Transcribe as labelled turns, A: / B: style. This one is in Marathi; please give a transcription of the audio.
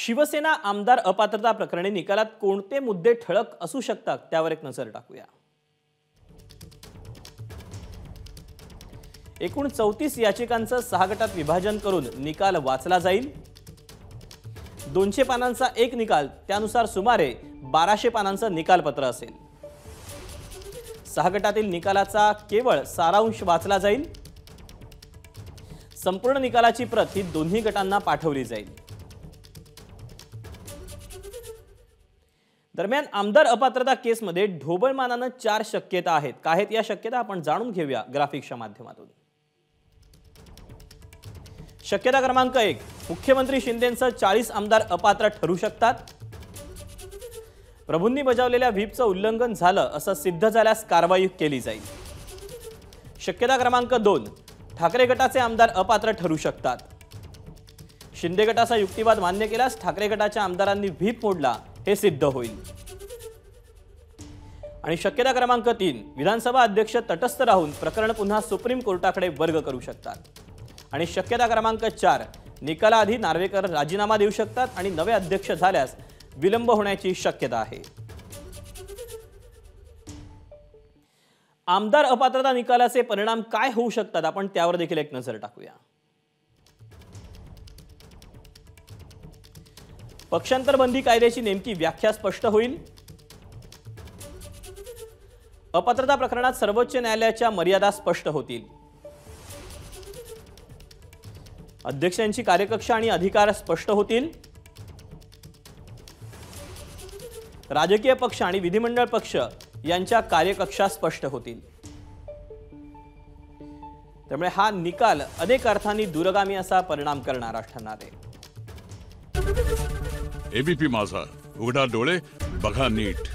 A: शिवसेना आमदार अपात्रता प्रकरणी निकालात कोणते मुद्दे ठळक असू शकतात त्यावर एक नजर टाकूया। एकूण 34 याचिकांचं 6 गटात विभाजन करून निकाल वाचला जाईल। 200 पानांचा एक निकाल, त्यानुसार सुमारे 1200 पानांचं निकालपत्र असेल। 6 गटातील निकालाचा केवळ सारांश वाचला जाईल। संपूर्ण निकालाची प्रत ही दोन्ही गटांना पाठवली जाईल। दरम्यान आमदार अपात्रता केसमध्ये ढोबळमानाने 4 शक्यता आहेत। काय आहेत या शक्यता आपण जाणून घेऊया ग्राफिक्सच्या माध्यमातून। शक्यता क्रमांक 1, मुख्यमंत्री शिंदेंचं 40 आमदार अपात्र ठरू शकतात। प्रभूंनी बजावलेल्या व्हीपचं उल्लंघन झालं असं सिद्ध झाल्यास कारवाई केली जाईल। शक्यता क्रमांक 2, ठाकरे गटाचे आमदार अपात्र ठरू शकतात। शिंदे गटाचा युक्तिवाद मान्य केल्यास ठाकरे गटाच्या आमदारांनी व्हीप मोडला हे सिद्ध होईल। आणि शक्यता क्रमांक 3, विधानसभा अध्यक्ष तटस्थ राहून प्रकरण पुन्हा सुप्रीम कोर्टाकडे वर्ग करू शकतात। आणि शक्यता क्रमांक 4, निकालाआधी नार्वेकर राजीनामा देऊ शकतात आणि नवे अध्यक्ष झाल्यास विलंब होण्याची शक्यता आहे। आमदार अपात्रता निकालाचे परिणाम काय होऊ शकतात आपण त्यावर देखील एक नजर टाकूया। पक्षांतर बंदी कायद्याची नेमकी व्याख्या स्पष्ट होईल। अपात्रता प्रकरणात सर्वोच्च न्यायालयाच्या मर्यादा स्पष्ट होतील। अध्यक्षांची कार्यकक्षा आणि अधिकार स्पष्ट होतील। राजकीय पक्ष आणि विधिमंडळ पक्ष यांच्या कार्यकक्षा स्पष्ट होतील। त्यामुळे हा निकाल अनेक अर्थांनी दूरगामी असा परिणाम करणारा ठरणार आहे।
B: एबीपी माझा, उघडा डोळे बघा नीट।